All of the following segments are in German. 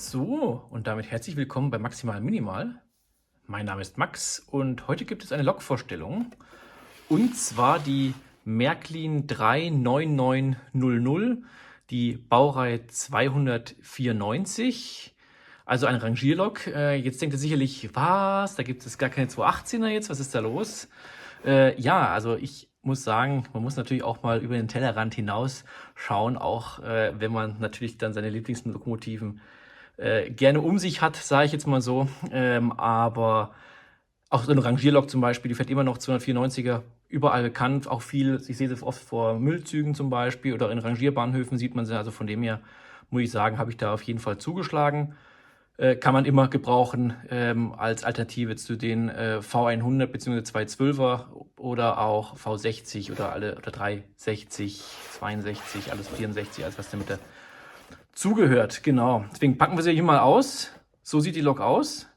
So, und damit herzlich willkommen bei Maximal Minimal. Mein Name ist Max und heute gibt es eine Lokvorstellung. Und zwar die Märklin 39900, die Baureihe 294. Also eine Rangierlok. Jetzt denkt ihr sicherlich, was? Da gibt es gar keine 218er jetzt? Was ist da los? Ja, also ich muss sagen, man muss natürlich auch mal über den Tellerrand hinaus schauen, auch wenn man natürlich dann seine Lieblingslokomotiven gerne um sich hat, sage ich jetzt mal so. Aber auch so eine Rangierlok zum Beispiel, die fährt immer noch 294er, überall bekannt, auch viel, ich sehe sie oft vor Müllzügen zum Beispiel oder in Rangierbahnhöfen sieht man sie, also von dem her muss ich sagen, habe ich da auf jeden Fall zugeschlagen. Kann man immer gebrauchen als Alternative zu den V100 bzw. 212er oder auch V60 oder 360, 62, alles 64, alles was damit dazugehört. Genau. Deswegen packen wir sie hier mal aus. So sieht die Lok aus.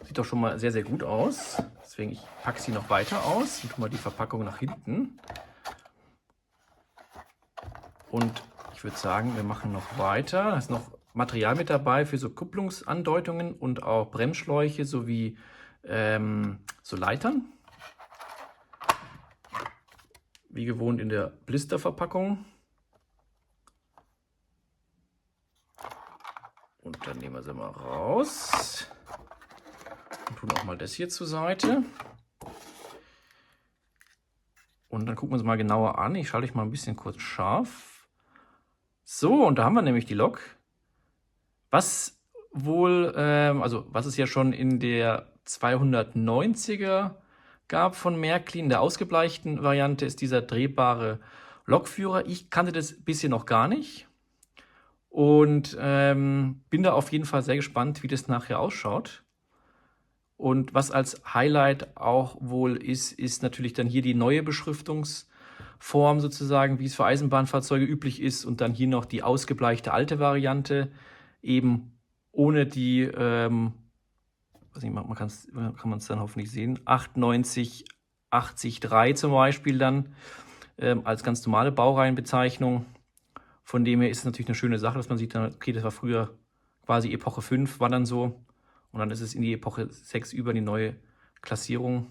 Sieht doch schon mal sehr, sehr gut aus. Deswegen ich packe sie noch weiter aus und tue mal die Verpackung nach hinten. Und ich würde sagen, wir machen noch weiter. Da ist noch Material mit dabei für so Kupplungsandeutungen und auch Bremsschläuche sowie so Leitern. Wie gewohnt in der Blisterverpackung. Und dann nehmen wir sie mal raus. Und tun auch mal das hier zur Seite. Und dann gucken wir uns mal genauer an. Ich schalte euch mal ein bisschen kurz scharf. So, und da haben wir nämlich die Lok. Was wohl, was es ja schon in der 290er gab von Märklin, der ausgebleichten Variante, ist dieser drehbare Lokführer. Ich kannte das bisher noch gar nicht und bin da auf jeden Fall sehr gespannt, wie das nachher ausschaut. Und was als Highlight auch wohl ist natürlich dann hier die neue Beschriftungsform sozusagen, wie es für Eisenbahnfahrzeuge üblich ist, und dann hier noch die ausgebleichte alte Variante, eben ohne die, weiß nicht, kann man es dann hoffentlich sehen, 98, 80-3 zum Beispiel dann, als ganz normale Baureihenbezeichnung. Von dem her ist es natürlich eine schöne Sache, dass man sieht, okay, das war früher quasi Epoche 5, war dann so. Und dann ist es in die Epoche 6 über die neue Klassierung.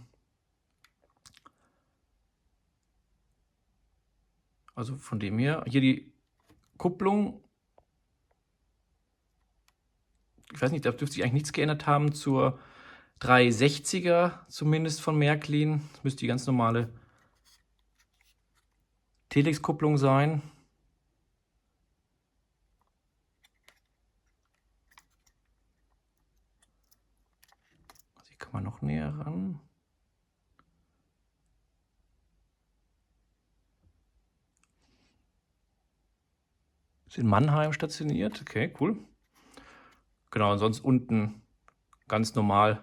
Also von dem her, hier die Kupplung. Ich weiß nicht, da dürfte sich eigentlich nichts geändert haben zur 360er, zumindest von Märklin. Das müsste die ganz normale Telex-Kupplung sein. Also hier kann man noch näher ran. Ist in Mannheim stationiert. Okay, cool. Genau, und sonst unten ganz normal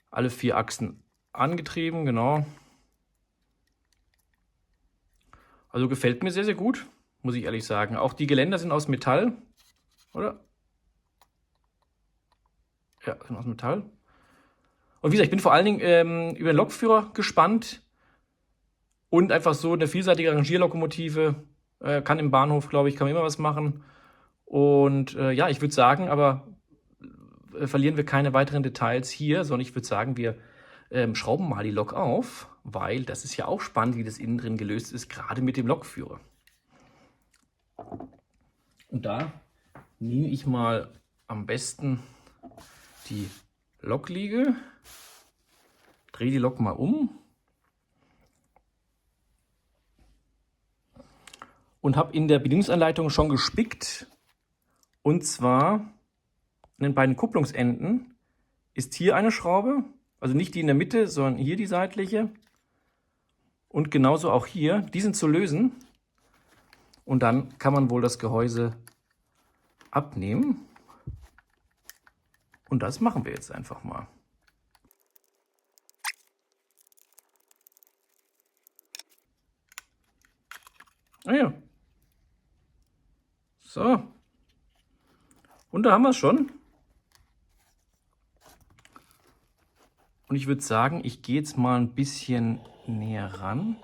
alle 4 Achsen angetrieben, genau. Also gefällt mir sehr, sehr gut, muss ich ehrlich sagen. Auch die Geländer sind aus Metall, oder? Ja, sind aus Metall. Und wie gesagt, ich bin vor allen Dingen über den Lokführer gespannt. Und einfach so eine vielseitige Rangierlokomotive kann im Bahnhof, glaube ich, kann man immer was machen. Und ja, ich würde sagen, aber verlieren wir keine weiteren Details hier, sondern ich würde sagen, wir schrauben mal die Lok auf, weil das ist ja auch spannend, wie das innen drin gelöst ist, gerade mit dem Lokführer. Und da nehme ich mal am besten die Lokliege, drehe die Lok mal um und habe in der Bedienungsanleitung schon gespickt. Und zwar an den beiden Kupplungsenden ist hier eine Schraube, also nicht die in der Mitte, sondern hier die seitliche. Und genauso auch hier, die sind zu lösen. Und dann kann man wohl das Gehäuse abnehmen. Und das machen wir jetzt einfach mal. Ah ja. So. Und da haben wir es schon. Und ich würde sagen, ich gehe jetzt mal ein bisschen näher ran.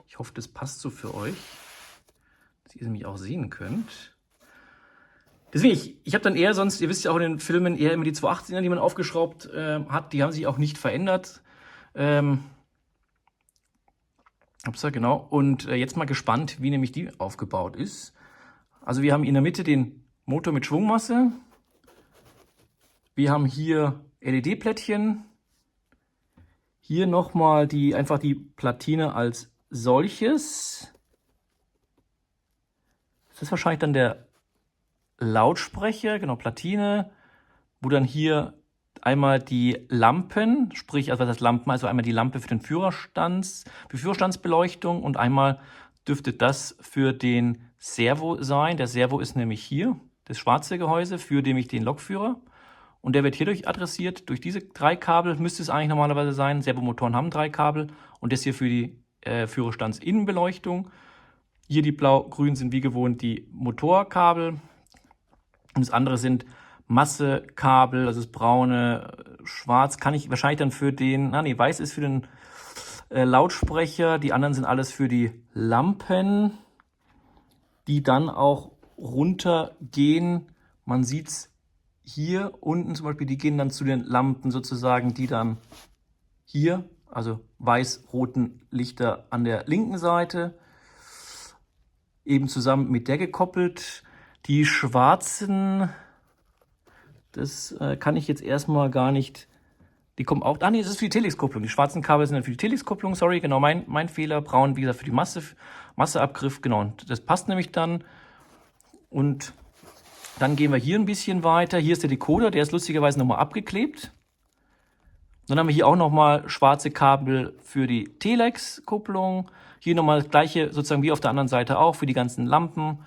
Ich hoffe, das passt so für euch, dass ihr mich auch sehen könnt. Deswegen, ich habe dann eher sonst, ihr wisst ja auch in den Filmen, eher immer die 218er, die man aufgeschraubt hat, die haben sich auch nicht verändert. Upsa, genau. Und jetzt mal gespannt, wie nämlich die aufgebaut ist. Also wir haben in der Mitte den Motor mit Schwungmasse. Wir haben hier LED-Plättchen. Hier nochmal einfach die Platine als solches. Das ist wahrscheinlich dann der Lautsprecher, genau, Platine, wo dann hier einmal die Lampen, sprich, also was heißt Lampen, also einmal die Lampe für den Führerstandsbeleuchtung und einmal dürfte das für den Servo sein. Der Servo ist nämlich hier, das schwarze Gehäuse, für nämlich den Lokführer. Und der wird hierdurch adressiert, durch diese 3 Kabel müsste es eigentlich normalerweise sein. Servomotoren haben 3 Kabel und das hier für die Führerstandsinnenbeleuchtung. Hier die blau-grün sind wie gewohnt die Motorkabel. Und das andere sind Massekabel, also das braune, schwarz kann ich wahrscheinlich dann für den, weiß ist für den Lautsprecher. Die anderen sind alles für die Lampen, die dann auch runtergehen. Man sieht's hier unten zum Beispiel, die gehen dann zu den Lampen sozusagen, die dann hier, also weiß-roten Lichter an der linken Seite, eben zusammen mit der gekoppelt. Die schwarzen, das kann ich jetzt erstmal gar nicht, die kommen auch, nee, das ist für die Telex-Kupplung. Die schwarzen Kabel sind dann für die Telex-Kupplung, sorry, genau, mein Fehler. Braun, wie gesagt, für die Masseabgriff, genau, und das passt nämlich dann. Und dann gehen wir hier ein bisschen weiter. Hier ist der Decoder, der ist lustigerweise nochmal abgeklebt. Dann haben wir hier auch nochmal schwarze Kabel für die Telex-Kupplung. Hier nochmal das gleiche, sozusagen wie auf der anderen Seite auch, für die ganzen Lampen.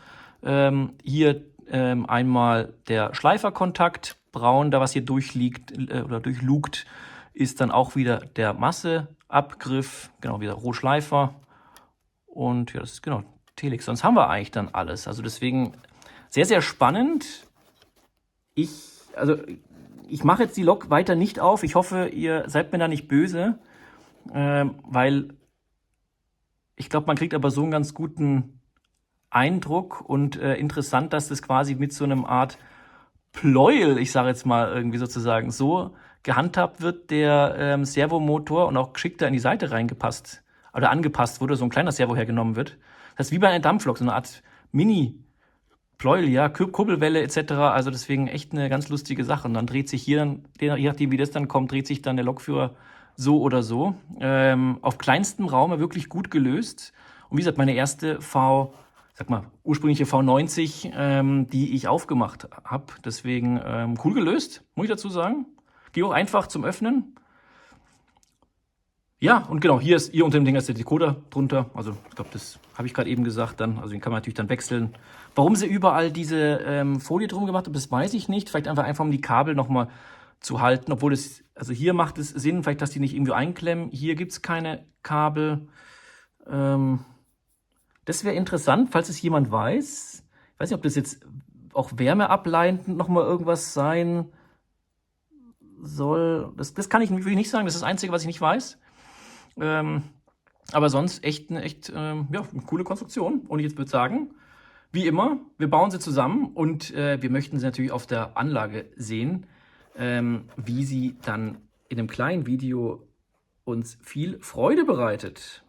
Hier einmal der Schleiferkontakt, braun, da was hier durchliegt oder durchlugt, ist dann auch wieder der Masseabgriff, genau, wieder Rohschleifer. Und ja, das ist genau Telex. Sonst haben wir eigentlich dann alles. Also deswegen sehr, sehr spannend. Ich mache jetzt die Lok weiter nicht auf. Ich hoffe, ihr seid mir da nicht böse, weil ich glaube, man kriegt aber so einen ganz guten Eindruck und interessant, dass das quasi mit so einem Art Pleuel, ich sage jetzt mal irgendwie sozusagen, so gehandhabt wird, der Servomotor und auch geschickt da in die Seite reingepasst oder angepasst wurde, so ein kleiner Servo hergenommen wird. Das ist wie bei einer Dampflok, so eine Art Mini-Pleuel, ja, Kurbelwelle etc. Also deswegen echt eine ganz lustige Sache. Und dann dreht sich hier dann, je nachdem wie das dann kommt, dreht sich dann der Lokführer so oder so. Auf kleinstem Raum wirklich gut gelöst. Und wie gesagt, meine erste ursprüngliche V90, die ich aufgemacht habe. Deswegen cool gelöst, muss ich dazu sagen. Geht auch einfach zum Öffnen. Ja, und genau, hier unter dem Ding ist der Decoder drunter. Also ich glaube, das habe ich gerade eben gesagt dann. Also den kann man natürlich dann wechseln. Warum sie überall diese Folie drum gemacht haben, das weiß ich nicht. Vielleicht einfach um die Kabel nochmal zu halten. Obwohl also hier macht es Sinn, vielleicht, dass die nicht irgendwie einklemmen. Hier gibt es keine Kabel. Das wäre interessant, falls es jemand weiß. Ich weiß nicht, ob das jetzt auch wärmeableitend nochmal irgendwas sein soll. Das kann ich wirklich nicht sagen. Das ist das Einzige, was ich nicht weiß. Aber sonst echt eine coole Konstruktion. Und ich jetzt würde sagen, wie immer, wir bauen sie zusammen und wir möchten sie natürlich auf der Anlage sehen, wie sie dann in einem kleinen Video uns viel Freude bereitet.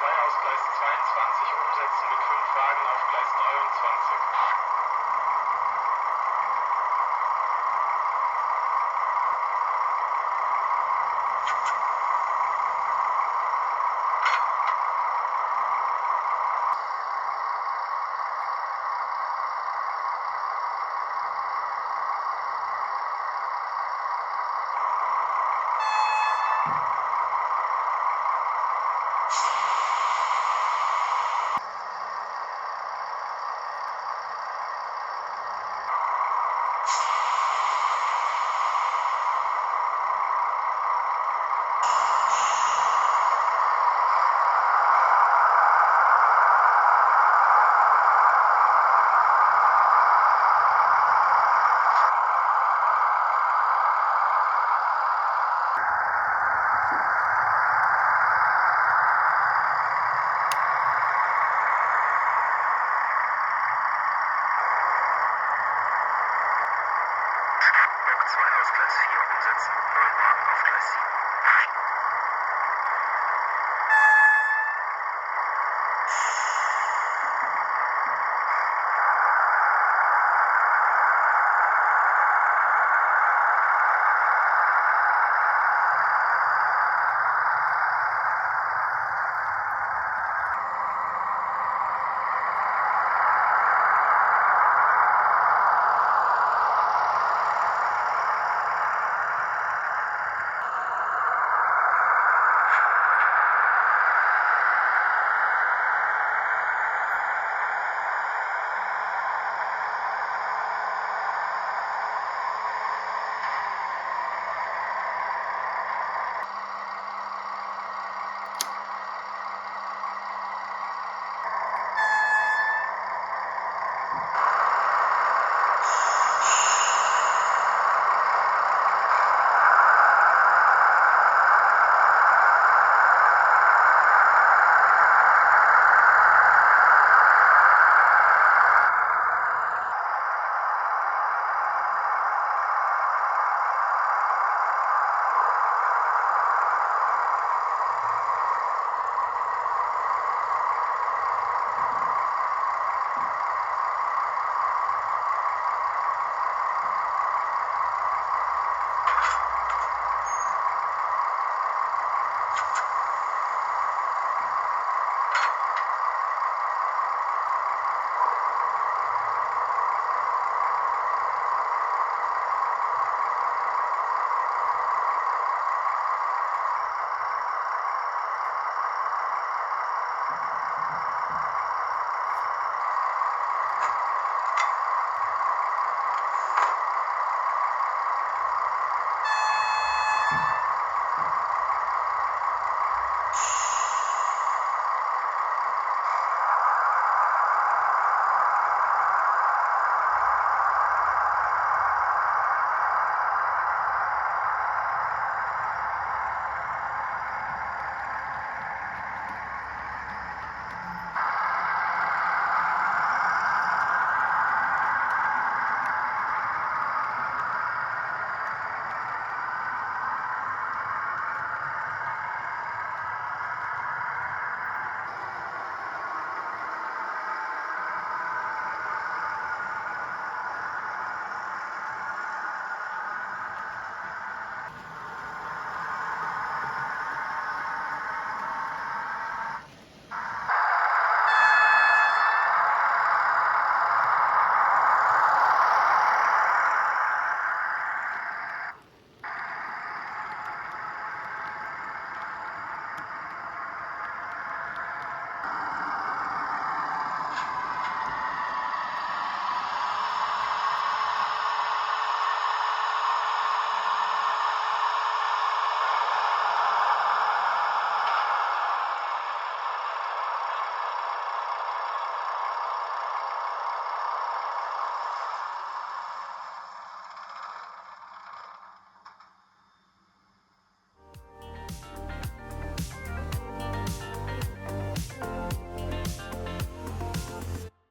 2 aus Gleis 22 umsetzen mit 5 Wagen auf Gleis 23. Lok 2 aus Gleis 4 umsetzen, 9 Wagen auf Gleis 7.